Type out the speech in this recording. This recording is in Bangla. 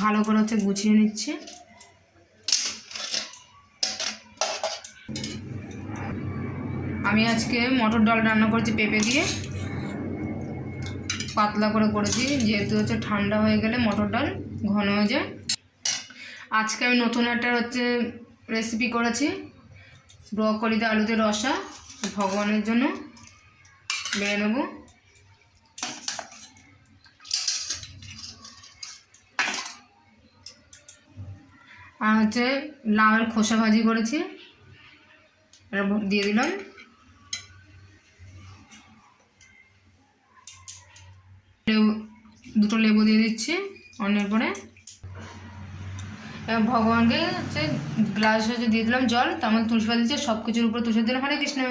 ভালো করে হচ্ছে গুছিয়ে নিচ্ছি। আমি আজকে মটর ডাল রান্না করেছি পেঁপে দিয়ে, পাতলা করে করেছি, যেহেতু হচ্ছে ঠান্ডা হয়ে গেলে মটর ডাল ঘন হয়ে যায়। আজকে আমি নতুন একটা হচ্ছে রেসিপি করেছি, ব্রকলিতে আলুতে রসা। ভগবানের জন্য বেড়ে নেব। আর হচ্ছে লাউয়ের খোসা ভাজি করেছি, এটা দিয়ে দিলাম। দুটো লেবু দিয়ে দিচ্ছি অন্যের পরে। এবার ভগবানকে হচ্ছে গ্লাস হচ্ছে দিয়ে দিলাম জল, তার মধ্যে তুলসী পাতা দিচ্ছে, সব কিছুর উপরে তুলসী দিলাম। হরে কৃষ্ণ।